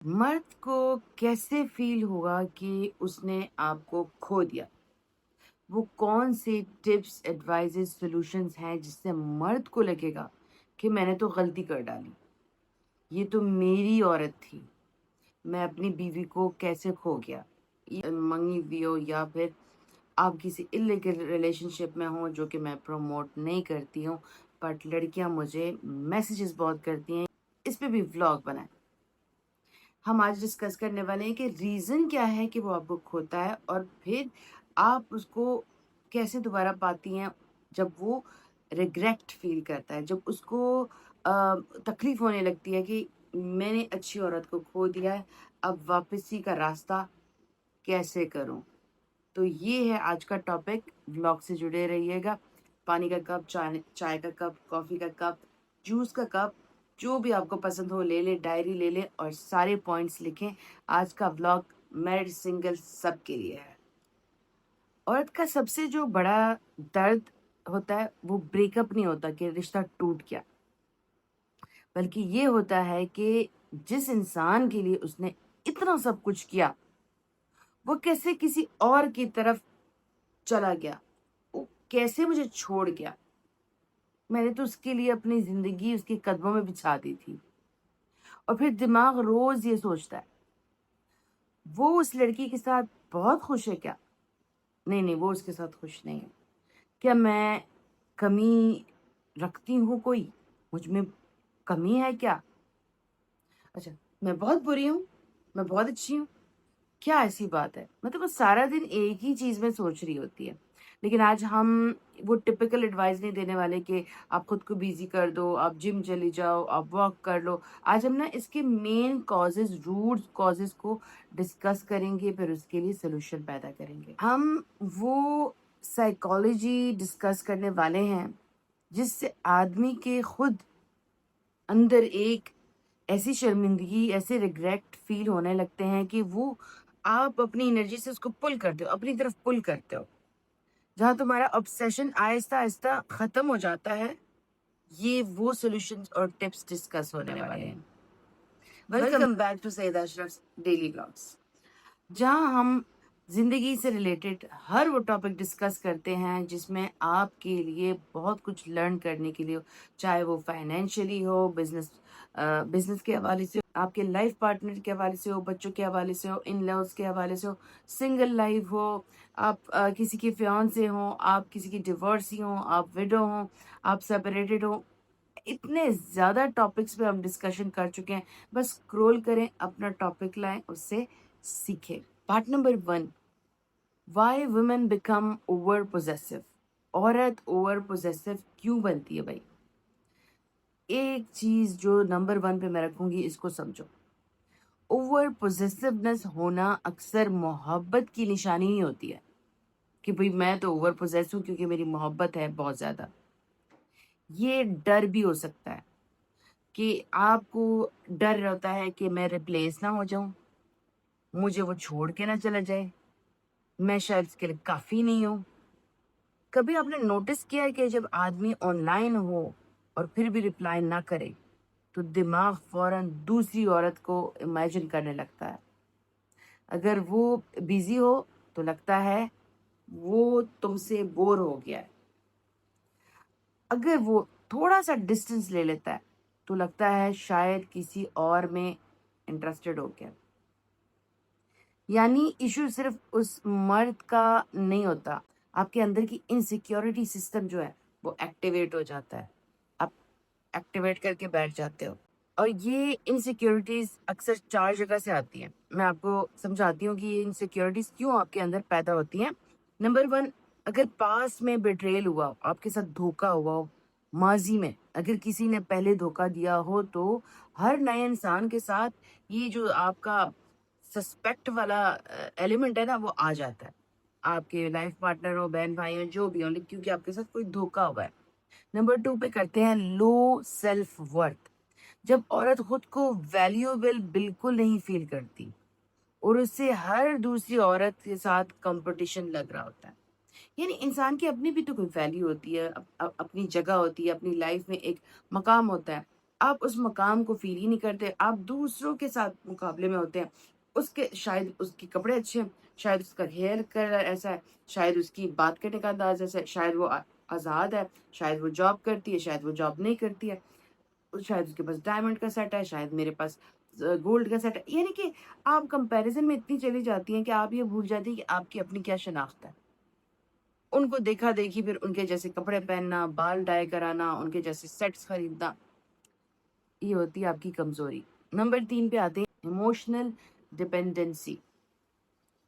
مرد کو کیسے فیل ہوگا کہ اس نے آپ کو کھو دیا؟ وہ کون سے ٹپس، ایڈوائزز، سولوشنز ہیں جس سے مرد کو لگے گا کہ میں نے تو غلطی کر ڈالی، یہ تو میری عورت تھی، میں اپنی بیوی کو کیسے کھو گیا؟ یہ منگی ہوئی ہو یا پھر آپ کسی انلیگل ریلیشن شپ میں ہوں، جو کہ میں پروموٹ نہیں کرتی ہوں، بٹ لڑکیاں مجھے میسیجز بہت کرتی ہیں، اس پہ بھی ولاگ بنائیں۔ ہم آج ڈسکس کرنے والے ہیں کہ ریزن کیا ہے کہ وہ آپ کو کھوتا ہے، اور پھر آپ اس کو کیسے دوبارہ پاتی ہیں جب وہ ریگریٹ فیل کرتا ہے، جب اس کو تکلیف ہونے لگتی ہے کہ میں نے اچھی عورت کو کھو دیا ہے، اب واپسی کا راستہ کیسے کروں۔ تو یہ ہے آج کا ٹاپک، بلاگ سے جڑے رہیے گا۔ پانی کا کپ، چائے کا کپ، کافی کا کپ، جوس کا کپ، جو بھی آپ کو پسند ہو لے لیں، ڈائری لے لیں اور سارے پوائنٹس لکھیں۔ آج کا بلاگ میرڈ سنگل سب کے لیے ہے۔ عورت کا سب سے جو بڑا درد ہوتا ہے وہ بریک اپ نہیں ہوتا کہ رشتہ ٹوٹ گیا، بلکہ یہ ہوتا ہے کہ جس انسان کے لیے اس نے اتنا سب کچھ کیا، وہ کیسے کسی اور کی طرف چلا گیا، وہ کیسے مجھے چھوڑ گیا۔ میں نے تو اس کے لیے اپنی زندگی اس کے قدموں میں بچھا دی تھی۔ اور پھر دماغ روز یہ سوچتا ہے وہ اس لڑکی کے ساتھ بہت خوش ہے کیا؟ نہیں، وہ اس کے ساتھ خوش نہیں ہے۔ کیا میں کمی رکھتی ہوں؟ کوئی مجھ میں کمی ہے کیا؟ اچھا، میں بہت بری ہوں، میں بہت اچھی ہوں، کیا ایسی بات ہے؟ مطلب وہ سارا دن ایک ہی چیز میں سوچ رہی ہوتی ہے۔ لیکن آج ہم وہ ٹپیکل ایڈوائز نہیں دینے والے کہ آپ خود کو بیزی کر دو، آپ جم چلی جاؤ، آپ واک کر لو۔ آج ہم نا اس کے مین کازز، روٹ کازز کو ڈسکس کریں گے، پھر اس کے لیے سولوشن پیدا کریں گے۔ ہم وہ سائیکالوجی ڈسکس کرنے والے ہیں جس سے آدمی کے خود اندر ایک ایسی شرمندگی، ایسے ریگریٹ فیل ہونے لگتے ہیں کہ وہ آپ اپنی انرجی سے اس کو پل کرتے ہو، اپنی طرف پل کرتے ہو، جہاں تمہارا obsession آہستہ آہستہ ختم ہو جاتا ہے۔ یہ وہ سولوشنز اور ٹپس ڈسکس ہونے والے ہیں۔ Welcome back to Syed Ashraf daily blogs, جہاں ہم زندگی سے ریلیٹڈ ہر وہ ٹاپک ڈسکس کرتے ہیں جس میں آپ کے لیے بہت کچھ لرن کرنے کے لیے ہو، چاہے وہ فائنینشلی ہو، بزنس کے حوالے سے ہو، آپ کے لائف پارٹنر کے حوالے سے ہو، بچوں کے حوالے سے ہو، ان لاز کے حوالے سے ہو، سنگل لائف ہو، آپ کسی کے فیانسے ہوں، آپ کسی کی ڈیورسی ہوں، آپ ویڈو ہوں، آپ سیپریٹڈ ہوں۔ اتنے زیادہ ٹاپکس پہ ہم ڈسکشن کر چکے ہیں، بس اسکرول کریں، اپنا ٹاپک لائیں، اس سے سیکھیں۔ Part number 1، why women become over possessive. عورت اوور پوزیسو کیوں بنتی ہے بھائی؟ ایک چیز جو نمبر 1 پہ میں رکھوں گی، اس کو سمجھو۔ اوور پوزیسونیس ہونا اکثر محبت کی نشانی نہیں ہوتی ہے کہ بھئی میں تو اوور پوزیس ہوں کیونکہ میری محبت ہے بہت زیادہ۔ یہ ڈر بھی ہو سکتا ہے کہ آپ کو ڈر رہتا ہے کہ میں ریپلیس نہ ہو جاؤں، مجھے وہ چھوڑ کے نہ چلا جائے، میں شاید اس کے لیے کافی نہیں ہوں۔ کبھی آپ نے نوٹس کیا ہے کہ جب آدمی آن لائن ہو اور پھر بھی رپلائی نہ کرے تو دماغ فوراً دوسری عورت کو امیجن کرنے لگتا ہے۔ اگر وہ بیزی ہو تو لگتا ہے وہ تم سے بور ہو گیا ہے، اگر وہ تھوڑا سا ڈسٹنس لے لیتا ہے تو لگتا ہے شاید کسی اور میں انٹرسٹڈ ہو گیا۔ یعنی ایشو صرف اس مرد کا نہیں ہوتا، آپ کے اندر کی انسیکیورٹی سسٹم جو ہے وہ ایکٹیویٹ ہو جاتا ہے، آپ ایکٹیویٹ کر کے بیٹھ جاتے ہو۔ اور یہ انسیکیورٹیز اکثر 4 جگہ سے آتی ہیں۔ میں آپ کو سمجھاتی ہوں کہ یہ انسیکیورٹیز کیوں آپ کے اندر پیدا ہوتی ہیں۔ نمبر 1، اگر پاس میں بیٹریل ہوا ہو، آپ کے ساتھ دھوکا ہوا ہو، ماضی میں اگر کسی نے پہلے دھوکا دیا ہو، تو ہر نئے انسان کے ساتھ یہ جو آپ کا سسپیکٹ والا ایلیمنٹ ہے نا، وہ آ جاتا ہے۔ آپ کے لائف پارٹنر ہو، بہن بھائی ہو، جو بھی ہو، کیونکہ آپ کے ساتھ کوئی دھوکا ہوا ہے۔ نمبر 2 پہ کرتے ہیں لو سیلف ورتھ۔ جب عورت خود کو ویلیوبل بالکل نہیں فیل کرتی اور اس سے ہر دوسری عورت کے ساتھ کمپٹیشن لگ رہا ہوتا ہے، یعنی انسان کی اپنی بھی تو کوئی ویلیو ہوتی ہے، اپنی جگہ ہوتی ہے، اپنی لائف میں ایک مقام ہوتا ہے۔ آپ اس مقام کو فیل ہی نہیں کرتے، آپ دوسروں کے ساتھ مقابلے میں ہوتے ہیں. اس کے شاید اس کے کپڑے اچھے ہیں، شاید اس کا ہیئر کلر ایسا ہے، شاید اس کی بات کرنے کا انداز ایسا ہے، شاید وہ آزاد ہے، شاید وہ جاب کرتی ہے، شاید وہ جاب نہیں کرتی ہے، شاید اس کے پاس ڈائمنڈ کا سیٹ ہے، شاید میرے پاس گولڈ کا سیٹ ہے. یعنی کہ آپ کمپیریزن میں اتنی چلی جاتی ہیں کہ آپ یہ بھول جاتی ہیں کہ آپ کی اپنی کیا شناخت ہے. ان کو دیکھا دیکھی پھر ان کے جیسے کپڑے پہننا، بال ڈائی کرانا، ان کے جیسے سیٹس خریدنا، یہ ہوتی ہے آپ کی کمزوری. نمبر 3 پہ آتے ہیں ایموشنل ڈپینڈنسی.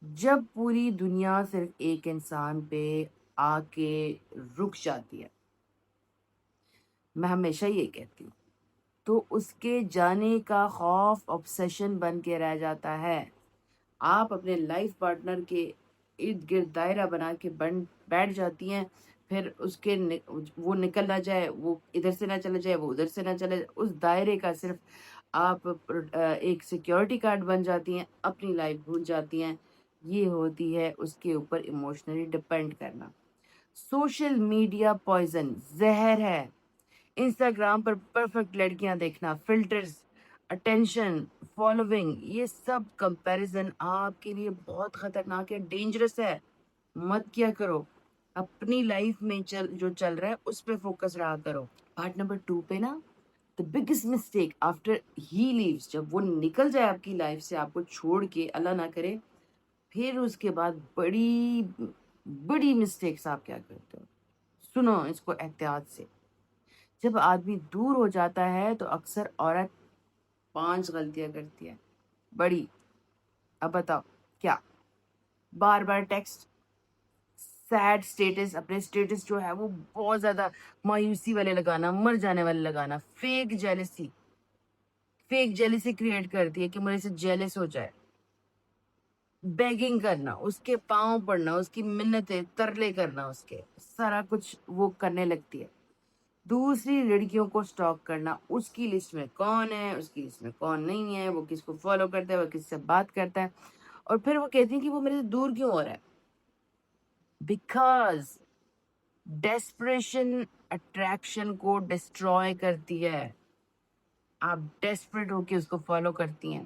جب پوری دنیا صرف ایک انسان پہ آ کے رک جاتی ہے، میں ہمیشہ یہ کہتی ہوں، تو اس کے جانے کا خوف آبسیشن بن کے رہ جاتا ہے. آپ اپنے لائف پارٹنر کے ارد گرد دائرہ بنا کے بیٹھ جاتی ہیں، پھر اس کے وہ نکل نہ جائے، وہ ادھر سے نہ چلا جائے، وہ ادھر سے نہ چلے جائے، اس دائرے کا صرف آپ ایک سیکیورٹی کارڈ بن جاتی ہیں، اپنی لائف بھول جاتی ہیں. یہ ہوتی ہے اس کے اوپر ایموشنلی ڈپینڈ کرنا. سوشل میڈیا پوائزن، زہر ہے. انسٹاگرام پر پرفیکٹ لڑکیاں دیکھنا، فلٹرز، اٹینشن، فالوونگ، یہ سب کمپیریزن آپ کے لیے بہت خطرناک ہے، ڈینجرس ہے. مت کیا کرو. اپنی لائف میں جو چل رہا ہے اس پہ فوکس رہا کرو. پارٹ نمبر 2 پہ نا، the biggest mistake after he leaves، جب وہ نکل جائے آپ کی لائف سے، آپ کو چھوڑ کے، اللہ نہ کرے، پھر اس کے بعد بڑی بڑی مسٹیکس آپ کیا کرتے ہو. سنو اس کو احتیاط سے. جب آدمی دور ہو جاتا ہے تو اکثر عورت 5 غلطیاں کرتی ہے بڑی. اب بتاؤ کیا؟ بار بار ٹیکسٹ، سیڈ سٹیٹس، اپنے سٹیٹس جو ہے وہ بہت زیادہ مایوسی والے لگانا، مر جانے والے لگانا. فیک جیلسی کریٹ کرتی ہے کہ میرے سے جیلس ہو جائے. بیگنگ کرنا، اس کے پاؤں پڑنا، اس کی منتیں ترلے کرنا، اس کے سارا کچھ وہ کرنے لگتی ہے. دوسری لڑکیوں کو سٹاک کرنا، اس کی لسٹ میں کون ہے، اس کی لسٹ میں کون نہیں ہے، وہ کس کو فالو کرتا ہے، وہ کس سے بات کرتا ہے، اور پھر وہ کہتی ہیں کہ وہ میرے سے دور کیوں ہو رہا ہے. بیکاز ڈیسپریشن اٹریکشن کو ڈسٹروائے کرتی ہے. آپ ڈیسپریٹ ہو کے اس کو فالو کرتی ہیں.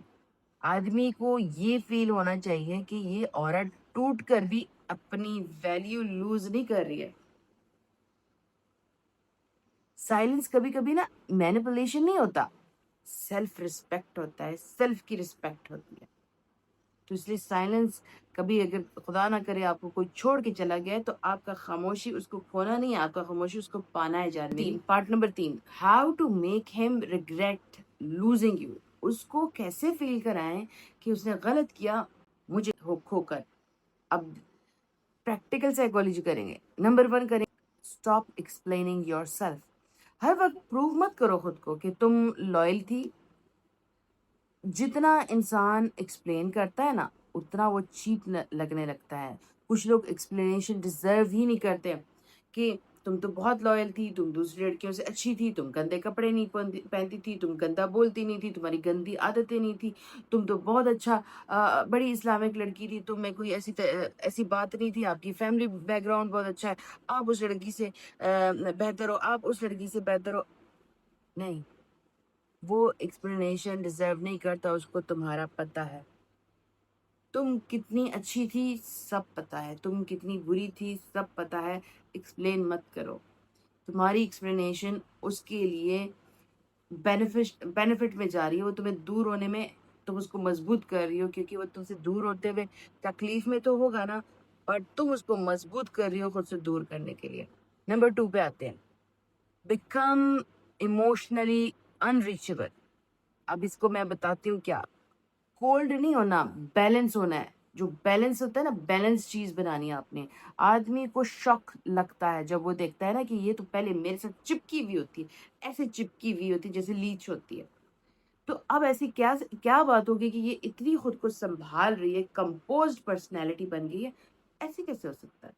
آدمی کو یہ فیل ہونا چاہیے کہ یہ عورت ٹوٹ کر بھی اپنی ویلیو لوز نہیں کر رہی ہے. سائلنس کبھی کبھی نا مینیپولیشن نہیں ہوتا، سیلف رسپیکٹ ہوتا ہے، سیلف کی رسپیکٹ ہوتی ہے. تو اس لیے سائلنس کبھی، اگر خدا نہ کرے آپ کو کوئی چھوڑ کے چلا گیا تو آپ کا خاموشی اس کو کھونا نہیں ہے، آپ کا خاموشی اس کو پانا ہے. جان part number 3، how to make him regret losing you. اس کو کیسے فیل کرائیں کہ اس نے غلط کیا مجھے کھو کر. اب پریکٹیکل سائیکالوجی کریں گے. نمبر 1 کریں، اسٹاپ ایکسپلیننگ یور سیلف. ہر وقت پروو مت کرو خود کو کہ تم لائل تھی. جتنا انسان ایکسپلین کرتا ہے نا اتنا وہ چیپ لگنے لگتا ہے. کچھ لوگ ایکسپلینیشن ڈیزرو ہی نہیں کرتے کہ تم تو بہت لائل تھی، تم دوسری لڑکیوں سے اچھی تھی، تم گندے کپڑے نہیں پہنتی تھی، تم گندا بولتی نہیں تھی، تمہاری گندی عادتیں نہیں تھی، تم تو بہت اچھا بڑی اسلامک لڑکی تھی، تم میں کوئی ایسی بات نہیں تھی، آپ کی فیملی بیک گراؤنڈ بہت اچھا ہے، آپ اس لڑکی سے بہتر ہو، آپ اس لڑکی سے بہتر ہو. نہیں، وہ ایکسپلینیشن ڈیزرو نہیں کرتا، اس کو تمہارا پتہ ہے. تم کتنی اچھی تھی سب پتہ ہے، تم کتنی بری تھی سب پتہ ہے. ایکسپلین مت کرو. تمہاری ایکسپلینیشن اس کے لیے بینیفٹ میں جا رہی ہے، وہ تمہیں دور ہونے میں تم اس کو مضبوط کر رہی ہو، کیونکہ وہ تم سے دور ہوتے ہوئے تکلیف میں تو ہوگا نا، اور تم اس کو مضبوط کر رہی ہو خود سے دور کرنے کے لیے. نمبر 2 پہ آتے ہیں، بیکم ایموشنلی انریچیبل. اب اس کو میں بتاتی ہوں کیا. کولڈ نہیں ہونا، بیلنس ہونا ہے. جو بیلنس ہوتا ہے نا، بیلنس چیز بنانی ہے آپ نے. آدمی کو شوق لگتا ہے جب وہ دیکھتا ہے نا کہ یہ تو پہلے میرے ساتھ چپکی ہوئی ہوتی ہے، ایسے چپکی ہوئی ہوتی ہے جیسے لیچ ہوتی ہے. تو اب ایسی کیا بات ہوگی کہ یہ اتنی خود کو سنبھال رہی ہے، کمپوزڈ پرسنالٹی بن گئی ہے. ایسے کیسے ہو سکتا ہے؟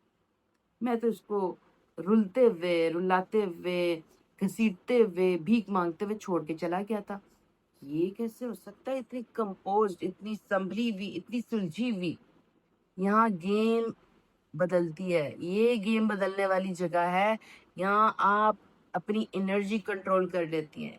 میں تو اس کو رلتے ہوئے، رلاتے ہوئے، گھسیٹتے ہوئے، بھیک مانگتے ہوئے چھوڑ کے چلا گیا تھا. یہ کیسے ہو سکتا ہے؟ اتنی کمپوزڈ، اتنی سنبھلی ہوئی، اتنی سلجھی ہوئی. یہاں گیم بدلتی ہے، یہ گیم بدلنے والی جگہ ہے. یہاں آپ اپنی انرجی کنٹرول کر لیتی ہیں.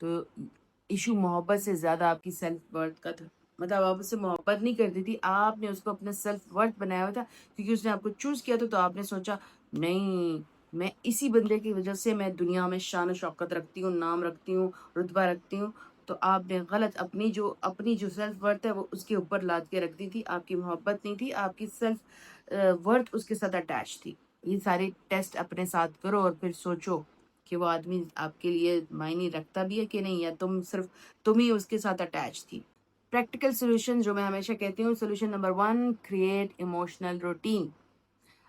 تو ایشو محبت سے زیادہ آپ کی سیلف ورتھ کا تھا. مطلب آپ اس سے محبت نہیں کرتی تھی, آپ نے اس کو اپنا سیلف ورتھ بنایا ہوا تھا کیونکہ اس نے آپ کو چوز کیا تھا. تو آپ نے سوچا نہیں, میں اسی بندے کی وجہ سے میں دنیا میں شان و شوکت رکھتی ہوں, نام رکھتی ہوں, رتبہ رکھتی ہوں. تو آپ نے غلط اپنی جو سیلف ورتھ ہے وہ اس کے اوپر لاد کے رکھ دی تھی. آپ کی محبت نہیں تھی, آپ کی سیلف ورتھ اس کے ساتھ اٹیچ تھی. یہ سارے ٹیسٹ اپنے ساتھ کرو اور پھر سوچو کہ وہ آدمی آپ کے لیے معنی رکھتا بھی ہے کہ نہیں, یا تم ہی اس کے ساتھ اٹیچ تھی. پریکٹیکل سولوشن جو میں ہمیشہ کہتی ہوں, solution number 1, create emotional routine.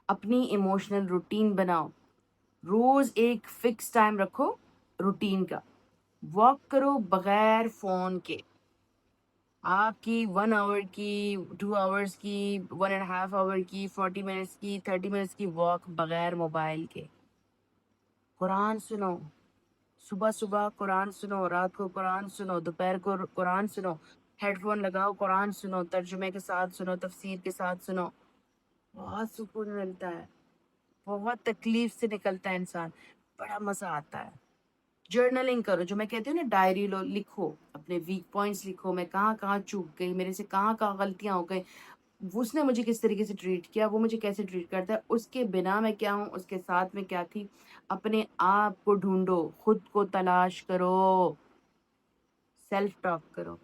اپنی ایموشنل روٹین بناؤ. روز ایک فکس ٹائم رکھو روٹین کا. واک کرو بغیر فون کے. آپ کی 1 آور کی, 2 آورس کی, 1.5 آور کی, 40 منٹس کی, 30 منٹس کی واک بغیر موبائل کے. قرآن سنو, صبح صبح قرآن سنو, رات کو قرآن سنو, دوپہر کو قرآن سنو. ہیڈ فون لگاؤ, قرآن سنو, ترجمے کے ساتھ سنو, تفسیر کے ساتھ سنو. بہت سکون ملتا ہے, بہت تکلیف سے نکلتا ہے انسان, بڑا مزہ آتا ہے. جرنلنگ کرو, جو میں کہتی ہوں نا, ڈائری لکھو, اپنے ویک پوائنٹس لکھو, میں کہاں کہاں چوک گئی, میرے سے کہاں کہاں غلطیاں ہو گئی, اس نے مجھے کس طریقے سے ٹریٹ کیا, وہ مجھے کیسے ٹریٹ کرتا ہے, اس کے بنا میں کیا ہوں, اس کے ساتھ میں کیا تھی. اپنے آپ کو ڈھونڈو, خود کو تلاش کرو, سیلف ٹاک کرو.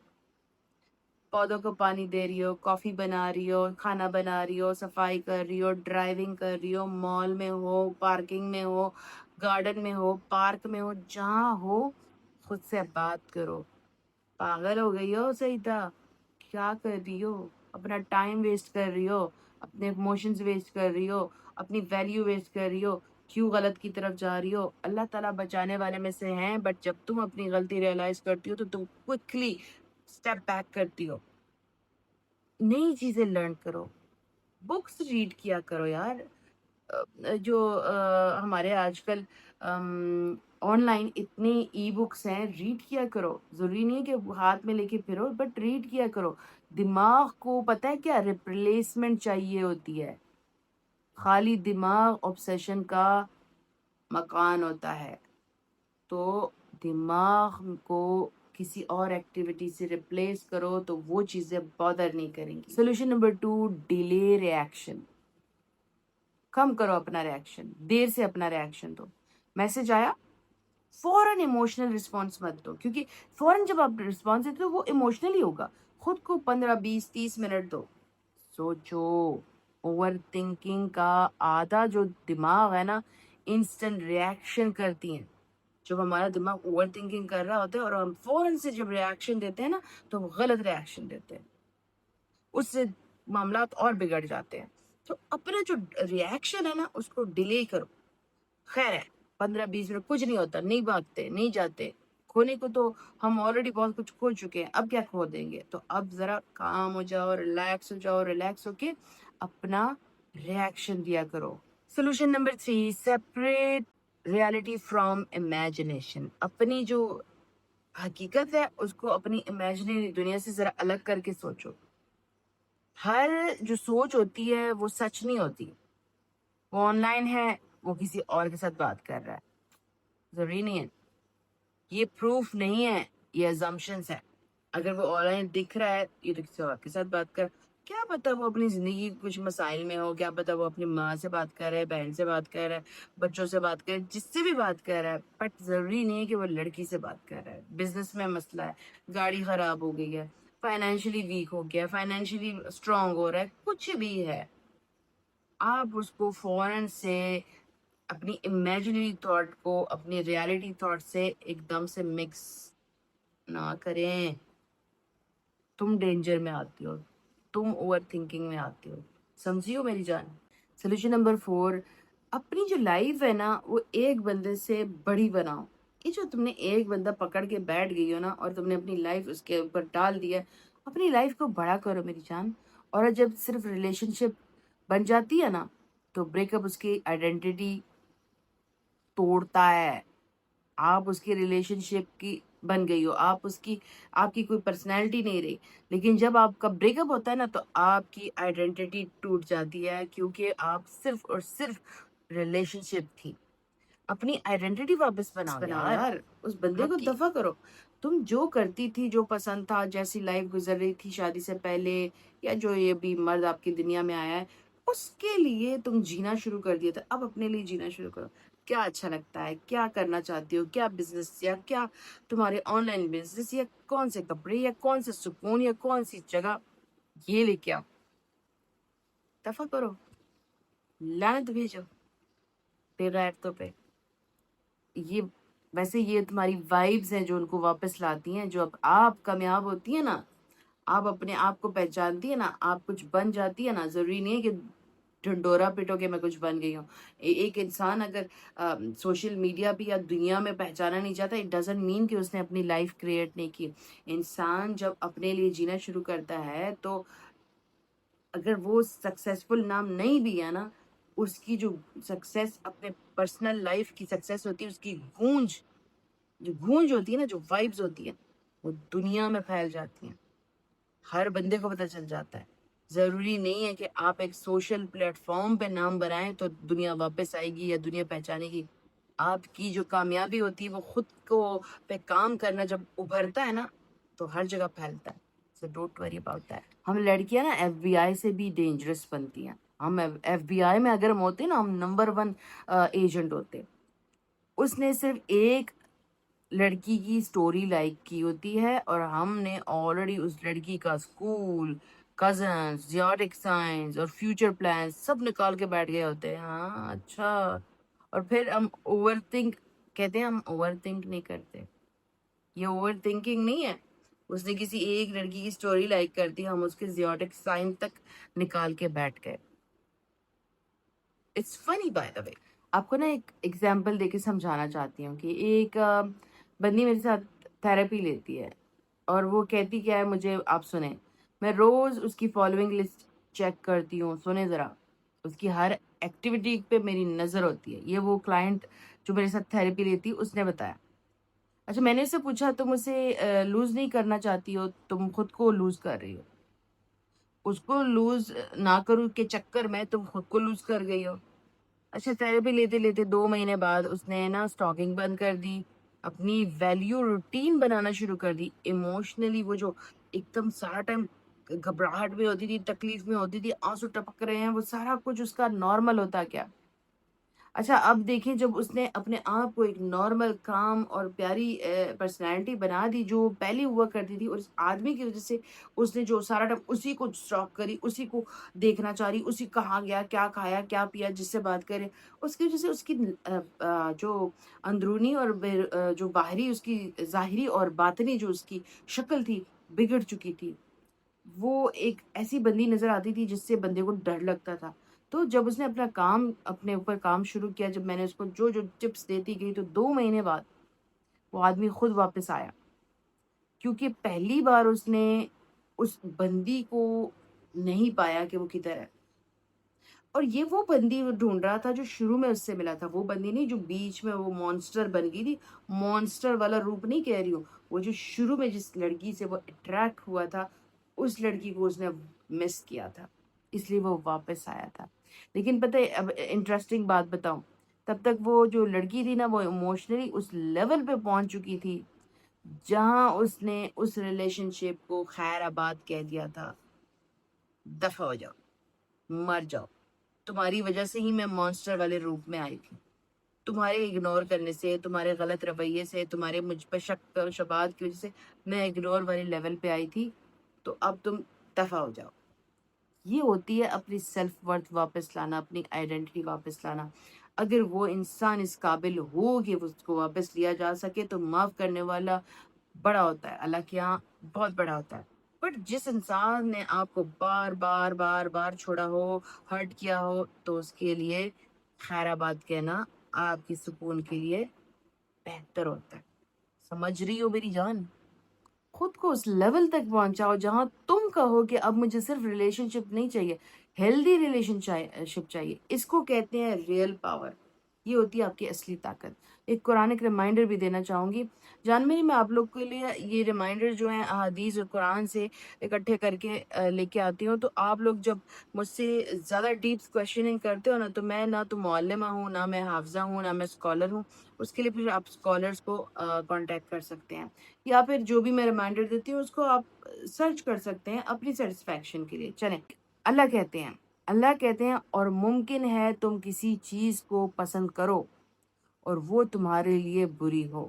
پودوں کو پانی دے رہی ہو, کافی بنا رہی ہو, کھانا بنا رہی ہو, صفائی کر رہی ہو, ڈرائیونگ کر رہی ہو, مال میں ہو, پارکنگ میں ہو, گارڈن میں ہو, پارک میں ہو, جہاں ہو, خود سے بات کرو. پاگل ہو گئی ہو سیدھا, کیا کر رہی ہو, اپنا ٹائم ویسٹ کر رہی ہو, اپنے ایموشنز ویسٹ کر رہی ہو, اپنی ویلیو ویسٹ کر رہی ہو, کیوں غلط کی طرف جا رہی ہو. اللہ تعالیٰ بچانے والے میں سے ہیں, بٹ جب تم اپنی غلطی ریئلائز کرتی ہو تو تم کوئکلی اسٹیپ بیک کرتی ہو. نئی چیزیں لرن کرو, بکس ریڈ کیا کرو یار. جو ہمارے آج کل آن لائن اتنے ای بکس ہیں, ریڈ کیا کرو. ضروری نہیں ہے کہ ہاتھ میں لے کے پھرو, بٹ ریڈ کیا کرو. دماغ کو پتہ ہے کیا ریپلیسمنٹ چاہیے ہوتی ہے. خالی دماغ آبسیشن کا مکان ہوتا ہے. تو دماغ کو کسی اور ایکٹیویٹی سے ریپلیس کرو تو وہ چیزیں بادر نہیں کریں گی. Solution number 2, delay reaction. کم کرو اپنا ریئیکشن, دیر سے اپنا ریئیکشن دو. میسج آیا, فوراً ایموشنل رسپانس مت دو, کیونکہ فوراً جب آپ رسپانس دیتے ہو وہ ایموشنل ہی ہوگا. خود کو 15, 20, 30 منٹ دو, سوچو. اوور تھنکنگ کا آدھا جو دماغ ہے نا, انسٹنٹ ریئیکشن کرتی ہیں. جب ہمارا دماغ اوور تھنکنگ کر رہا ہوتا ہے اور ہم فوراً سے جب ریئیکشن دیتے ہیں نا, تو ہم غلط ریئیکشن دیتے ہیں, اس سے معاملات اور بگڑ جاتے ہیں. تو اپنا جو ریئیکشن ہے نا اس کو ڈیلے کرو. خیر ہے, 15-20 منٹ کچھ نہیں ہوتا, نہیں بھاگتے, نہیں جاتے. کھونے کو تو ہم آلریڈی بہت کچھ کھو چکے ہیں, اب کیا کھو دیں گے. تو اب ذرا کام ہو جاؤ, ریلیکس ہو جاؤ, ریلیکس ہو کے اپنا ریئیکشن دیا کرو. Solution number 3, separate reality from imagination. اپنی جو حقیقت ہے اس کو اپنی امیجنری دنیا سے ذرا الگ کر کے سوچو. ہر جو سوچ ہوتی ہے وہ سچ نہیں ہوتی. وہ آن لائن ہے, وہ کسی اور کے ساتھ بات کر رہا ہے, ضروری نہیں ہے. یہ پروف نہیں ہے, یہ ازمپشنز ہے. اگر وہ آن لائن دکھ رہا ہے, یہ تو کسی اور کے ساتھ بات کر, کیا پتا وہ اپنی زندگی کچھ مسائل میں ہو, کیا پتا وہ اپنی ماں سے بات کر رہا ہے, بہن سے بات کر رہا ہے, بچوں سے بات کر رہا ہے, جس سے بھی بات کر رہا ہے. بٹ ضروری نہیں ہے کہ وہ لڑکی سے بات کر رہا ہے. بزنس میں مسئلہ ہے, گاڑی خراب ہو گئی ہے, فائنینشلی ویک ہو گیا, فائنینشلی اسٹرانگ ہو رہا ہے, کچھ بھی ہے, آپ اس کو فوراً سے اپنی امیجنری تھاٹ کو اپنی ریالٹی تھاٹ سے ایک دم سے مکس نہ کریں. تم ڈینجر میں آتی ہو, تم اوور تھنکنگ میں آتی ہو, سمجھی ہو میری جان. سولوشن نمبر 4, اپنی جو لائف ہے نا وہ ایک بندے سے بڑی بناؤ. یہ جو تم نے ایک بندہ پکڑ کے بیٹھ گئی ہو نا اور تم نے اپنی لائف اس کے اوپر ڈال دیا, اپنی لائف کو بڑا کرو میری جان. اور جب صرف ریلیشن شپ بن جاتی ہے نا تو بریک اپ اس کی آئیڈینٹی توڑتا ہے. آپ اس کی ریلیشن شپ کی بن گئی ہو, آپ کی کوئی پرسنالٹی نہیں رہی. لیکن جب آپ کا بریک اپ ہوتا ہے نا تو آپ کی آئیڈینٹی ٹوٹ جاتی ہے, کیونکہ آپ صرف اور صرف ریلیشن شپ تھی. اپنی آئیڈینٹی واپس بناؤ یار، اس بندے کو دفع کرو. تم جو کرتی تھی، جو پسند تھا، جیسی لائف گزر رہی تھی شادی سے پہلے، یا جو یہ بھی مرد آپ کی دنیا میں آیا ہے، اس کے لیے تم جینا شروع کر دیا تھا. اب اپنے لیے جینا شروع کرو. کیا اچھا لگتا ہے، کیا کرنا چاہتی ہو، کیا بزنس، یا کیا تمہارے آن لائن بزنس، یا کون سے کپڑے، یا کون سے سکون، یا کون سی جگہ، یہ لے کے آؤ. دفع کرو، لعنت بھیجو بے غیرتوں پہ. یہ ویسے یہ تمہاری وائبز ہیں جو ان کو واپس لاتی ہیں. جو اب آپ کامیاب ہوتی ہیں نا، آپ اپنے آپ کو پہچانتی ہے نا، آپ کچھ بن جاتی ہے نا، ضروری نہیں ہے کہ ڈھنڈورا پیٹو کہ میں کچھ بن گئی ہوں. ایک انسان اگر سوشل میڈیا پہ یا دنیا میں پہچانا نہیں چاہتا، اٹ ڈزنٹ مین کہ اس نے اپنی لائف کریٹ نہیں کی. انسان جب اپنے لیے جینا شروع کرتا ہے تو اگر وہ سکسیسفل نام نہیں بھی ہے نا، اس کی جو سکسیس اپنے پرسنل لائف کی سکسیس ہوتی ہے، اس کی گونج ہوتی ہے نا، جو وائبز ہوتی ہیں، وہ دنیا میں پھیل جاتی ہیں. ہر بندے کو پتہ چل جاتا ہے. ضروری نہیں ہے کہ آپ ایک سوشل پلیٹ فارم پہ نام بنائیں تو دنیا واپس آئے گی یا دنیا پہچانے گی. آپ کی جو کامیابی ہوتی ہے وہ خود کو پہ کام کرنا جب ابھرتا ہے نا تو ہر جگہ پھیلتا ہے. So don't worry about that. ہم لڑکیاں نا FBI سے بھی ڈینجرس بنتی ہیں. ہم FBI میں اگر ہم ہوتے نا، ہم نمبر 1 ایجنٹ ہوتے. اس نے صرف ایک لڑکی کی سٹوری لائک کی ہوتی ہے اور ہم نے آلریڈی اس لڑکی کا اسکول، کزنس، زیوٹک سائنس اور فیوچر پلانس سب نکال کے بیٹھ گئے ہوتے ہیں. ہاں اچھا. اور پھر ہم اوور تھنک کہتے ہیں. ہم اوور تھنک نہیں کرتے. یہ اوور تھنکنگ نہیں ہے. اس نے کسی ایک لڑکی کی سٹوری لائک کر دی، ہم اس کے زیوٹک سائن تک نکال کے بیٹھ گئے. اٹس فنی بائی دا وے. آپ کو نا ایک ایگزامپل دے کے سمجھانا چاہتی ہوں کہ ایک بندی میرے ساتھ تھراپی لیتی ہے اور وہ کہتی کیا ہے مجھے آپ سنیں. میں روز اس کی فالوئنگ لسٹ چیک کرتی ہوں. سنیں ذرا، اس کی ہر ایکٹیویٹی پہ میری نظر ہوتی ہے. یہ وہ کلائنٹ جو میرے ساتھ تھراپی لیتی اس نے بتایا. اچھا، میں نے اسے پوچھا تم اسے لوز نہیں کرنا چاہتی ہو، تم خود کو لوز کر رہی ہو. اس کو لوز نہ کرو کے چکر میں تم خود کو لوز کر گئی ہو. اچھا، تھراپی لیتے لیتے 2 مہینے بعد اس نے نا اسٹاکنگ بند کر دی، اپنی ویلیو روٹین بنانا شروع کر دی. ایموشنلی وہ جو ایک دم سارا ٹائم گھبراہٹ میں ہوتی تھی، تکلیف میں ہوتی تھی، آنسو ٹپک رہے ہیں، وہ سارا کچھ اس کا نارمل ہوتا کیا. اچھا اب دیکھیں، جب اس نے اپنے آپ کو ایک نارمل، کام اور پیاری پرسنالٹی بنا دی جو پہلے ہوا کرتی تھی، اور اس آدمی کی وجہ سے اس نے جو سارا ٹائم اسی کو اسٹاک کری، اسی کو دیکھنا چاہ رہی، اسی کہاں گیا، کیا کھایا، کیا پیا، جس سے بات کرے، اس کی وجہ سے اس کی جو اندرونی اور جو باہری، اس کی ظاہری اور باطنی جو اس کی شکل تھی بگڑ چکی تھی. وہ ایک ایسی بندی نظر آتی تھی جس سے بندے کو ڈر لگتا تھا. تو جب اس نے اپنے اوپر کام شروع کیا، جب میں نے اس کو جو جو ٹپس دیتی گئی، تو 2 مہینے بعد وہ آدمی خود واپس آیا. کیونکہ پہلی بار اس نے اس بندی کو نہیں پایا کہ وہ کدھر ہے. اور یہ وہ بندی وہ ڈھونڈ رہا تھا جو شروع میں اس سے ملا تھا. وہ بندی نہیں جو بیچ میں وہ مونسٹر بن گئی تھی. مونسٹر والا روپ نہیں کہہ رہی ہوں، وہ جو شروع میں جس لڑکی سے وہ اٹریکٹ ہوا تھا، اس لڑکی کو اس نے مس کیا تھا، اس لیے وہ واپس آیا تھا. لیکن پتہ ہے اب انٹرسٹنگ بات بتاؤں، تب تک وہ جو لڑکی تھی نا، وہ ایموشنلی اس لیول پہ پہنچ چکی تھی جہاں اس نے اس ریلیشن شپ کو خیر آباد کہہ دیا تھا. دفع ہو جاؤ، مر جاؤ. تمہاری وجہ سے ہی میں مانسٹر والے روپ میں آئی تھی. تمہارے اگنور کرنے سے، تمہارے غلط رویے سے، تمہارے مجھ پر شک و شبہات کی وجہ سے میں اگنور والے لیول پہ آئی تھی. تو اب تم دفع ہو جاؤ. یہ ہوتی ہے اپنی سیلف ورتھ واپس لانا، اپنی آئیڈینٹی واپس لانا. اگر وہ انسان اس قابل ہو کہ اس کو واپس لیا جا سکے تو معاف کرنے والا بڑا ہوتا ہے، اللہ کے یہاں بہت بڑا ہوتا ہے. بٹ جس انسان نے آپ کو بار بار بار بار چھوڑا ہو، ہرٹ کیا ہو، تو اس کے لیے خیر آباد کہنا آپ کی سکون کے لیے بہتر ہوتا ہے. سمجھ رہی ہو میری جان؟ خود کو اس لیول تک پہنچاؤ جہاں تم کہو کہ اب مجھے صرف ریلیشن شپ نہیں چاہیے، ہیلدی ریلیشن شپ چاہیے. اس کو کہتے ہیں ریئل پاور. یہ ہوتی ہے آپ کی اصلی طاقت۔ ایک قرآن ایک ریمائنڈر بھی دینا چاہوں گی، جان میری، میں آپ لوگ کے لیے یہ ریمائنڈر جو ہیں احادیث اور قرآن سے اکٹھے کر کے لے کے آتی ہوں، تو آپ لوگ جب مجھ سے زیادہ ڈیپ کویشچننگ کرتے ہو نا، تو میں نہ تو معلمہ ہوں، نہ میں حافظہ ہوں، نہ میں اسکالر ہوں، اس کے لیے پھر آپ اسکالرس کو کانٹیکٹ کر سکتے ہیں، یا پھر جو بھی میں ریمائنڈر دیتی ہوں اس کو آپ سرچ کر سکتے ہیں اپنی سیٹسفیکشن کے لیے۔ چلیں، اللہ کہتے ہیں اور ممکن ہے تم کسی چیز کو پسند کرو اور وہ تمہارے لیے بری ہو،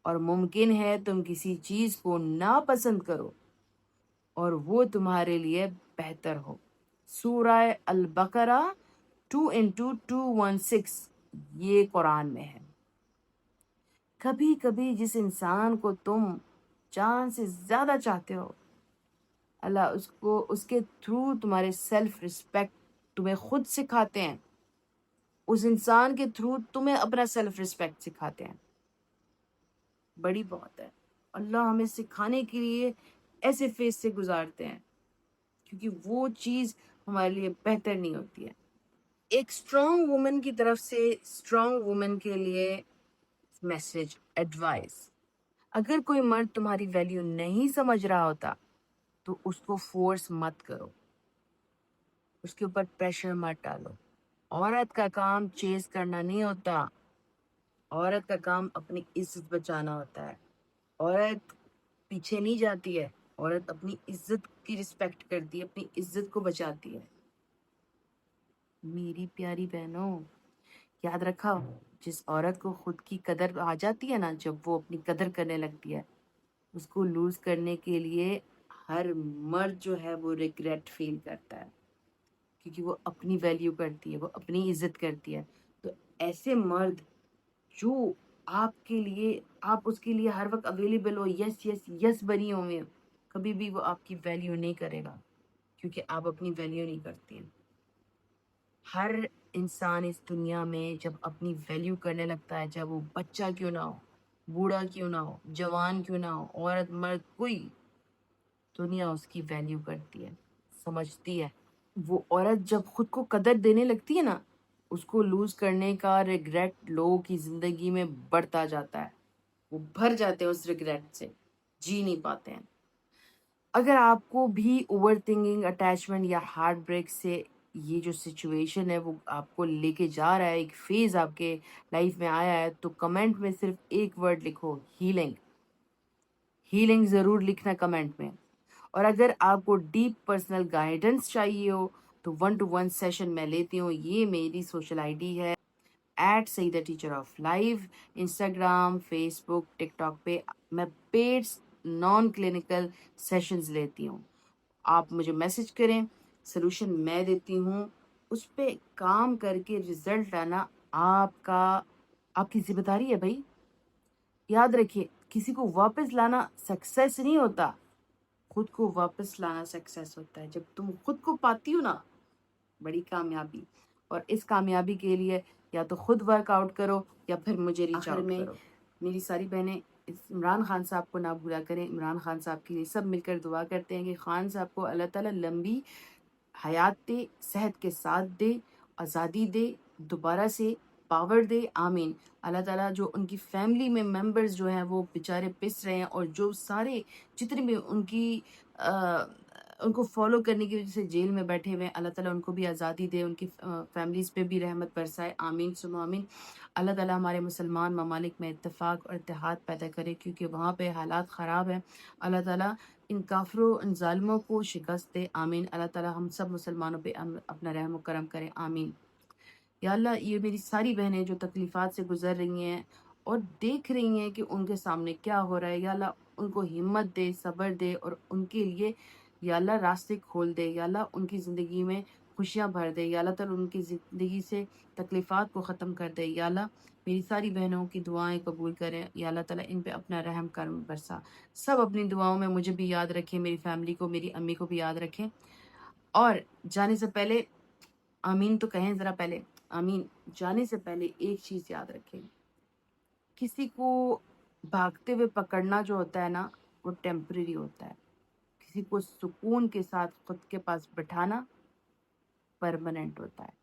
اور ممکن ہے تم کسی چیز کو ناپسند کرو اور وہ تمہارے لیے بہتر ہو۔ سورہ البقرہ 2:216 یہ قرآن میں ہے۔ کبھی کبھی جس انسان کو تم جان سے زیادہ چاہتے ہو، اللہ اس کے تھرو تمہارے سیلف رسپیکٹ تمہیں خود سکھاتے ہیں، اس انسان کے تھرو تمہیں اپنا سیلف رسپیکٹ سکھاتے ہیں۔ بڑی بات ہے، اللہ ہمیں سکھانے کے لیے ایسے فیز سے گزارتے ہیں، کیونکہ وہ چیز ہمارے لیے بہتر نہیں ہوتی ہے۔ ایک اسٹرانگ وومن کی طرف سے اسٹرانگ وومن کے لیے میسج، ایڈوائس: اگر کوئی مرد تمہاری ویلیو نہیں سمجھ رہا ہوتا تو اس کو فورس مت کرو، اس کے اوپر پریشر مت ڈالو۔ عورت کا کام چیز کرنا نہیں ہوتا، عورت کا کام اپنی عزت بچانا ہوتا ہے۔ عورت پیچھے نہیں جاتی ہے، عورت اپنی عزت کی رسپیکٹ کرتی ہے، اپنی عزت کو بچاتی ہے۔ میری پیاری بہنوں، یاد رکھا، جس عورت کو خود کی قدر آ جاتی ہے نا، جب وہ اپنی قدر کرنے لگتی ہے، اس کو لوز کرنے کے لیے ہر مرد جو ہے وہ ریگریٹ فیل کرتا ہے، کیونکہ وہ اپنی ویلیو کرتی ہے، وہ اپنی عزت کرتی ہے۔ تو ایسے مرد جو آپ کے لیے، آپ اس کے لیے ہر وقت اویلیبل ہو، یس یس یس بنی ہوئے، کبھی بھی وہ آپ کی ویلیو نہیں کرے گا، کیونکہ آپ اپنی ویلیو نہیں کرتی ہیں۔ ہر انسان اس دنیا میں جب اپنی ویلیو کرنے لگتا ہے، چاہے وہ بچہ کیوں نہ ہو، بوڑھا کیوں نہ ہو، جوان کیوں نہ ہو، عورت مرد، کوئی، دنیا اس کی ویلیو کرتی ہے، سمجھتی ہے۔ وہ عورت جب خود کو قدر دینے لگتی ہے نا، اس کو لوز کرنے کا ریگریٹ لوگوں کی زندگی میں بڑھتا جاتا ہے، وہ بھر جاتے ہیں اس ریگریٹ سے، جی نہیں پاتے ہیں۔ اگر آپ کو بھی اوور تھنکنگ، اٹیچمنٹ یا ہارٹ بریک سے یہ جو سچویشن ہے وہ آپ کو لے کے جا رہا ہے، ایک فیز آپ کے لائف میں آیا ہے، تو کمنٹ میں صرف ایک ورڈ لکھو: ہیلنگ۔ ہیلنگ ضرور لکھنا کمنٹ میں۔ اور اگر آپ کو ڈیپ پرسنل گائیڈنس چاہیے ہو تو 1-to-1 سیشن میں لیتی ہوں۔ یہ میری سوشل آئی ڈی ہے @Saeeda teacher of life, Instagram, Facebook, TikTok پہ میں پیڈ نان کلینکل سیشنز لیتی ہوں۔ آپ مجھے میسج کریں، سلوشن میں دیتی ہوں، اس پہ کام کر کے رزلٹ لانا آپ کی ذمہ داری ہے بھائی۔ یاد رکھیے، کسی کو واپس لانا سکسیس نہیں ہوتا، خود کو واپس لانا سکسیس ہوتا ہے۔ جب تم خود کو پاتی ہو نا، بڑی کامیابی۔ اور اس کامیابی کے لیے یا تو خود ورک آؤٹ کرو یا پھر مجھے ریچ آؤٹ کرو۔ میری ساری بہنیں عمران خان صاحب کو نہ بھولا کریں، عمران خان صاحب کے لیے سب مل کر دعا کرتے ہیں کہ خان صاحب کو اللہ تعالیٰ لمبی حیات دے، صحت کے ساتھ دے، آزادی دے، دوبارہ سے پاور دے، آمین۔ اللہ تعالیٰ جو ان کی فیملی میں ممبرز جو ہیں وہ بیچارے پس رہے ہیں، اور جو سارے جتنے بھی ان کو فالو کرنے کی وجہ سے جیل میں بیٹھے ہوئے ہیں، اللہ تعالیٰ ان کو بھی آزادی دے، ان کی فیملیز پہ بھی رحمت برسائے، آمین ثم آمین۔ اللہ تعالیٰ ہمارے مسلمان ممالک میں اتفاق اور اتحاد پیدا کرے، کیونکہ وہاں پہ حالات خراب ہیں۔ اللہ تعالیٰ ان کافروں، ان ظالموں کو شکست دے، آمین۔ اللہ تعالیٰ ہم سب مسلمانوں پہ اپنا رحم و کرم کرے، آمین۔ یا اللہ، یہ میری ساری بہنیں جو تکلیفات سے گزر رہی ہیں اور دیکھ رہی ہیں کہ ان کے سامنے کیا ہو رہا ہے، یا اللہ ان کو ہمت دے، صبر دے، اور ان کے لیے یا اللہ راستے کھول دے، یا اللہ ان کی زندگی میں خوشیاں بھر دے، یا اللہ تعالیٰ ان کی زندگی سے تکلیفات کو ختم کر دے، یا اللہ میری ساری بہنوں کی دعائیں قبول کریں، یا اللہ تعالیٰ ان پہ اپنا رحم کرم برسا۔ سب اپنی دعاؤں میں مجھے بھی یاد رکھیں، میری فیملی کو، میری امی کو بھی یاد رکھیں، اور جانے سے پہلے آمین تو کہیں ذرا پہلے، آمین۔ جانے سے پہلے ایک چیز یاد رکھیں، کسی کو بھاگتے ہوئے پکڑنا جو ہوتا ہے نا، وہ ٹیمپریری ہوتا ہے، کسی کو سکون کے ساتھ خود کے پاس بٹھانا پرماننٹ ہوتا ہے۔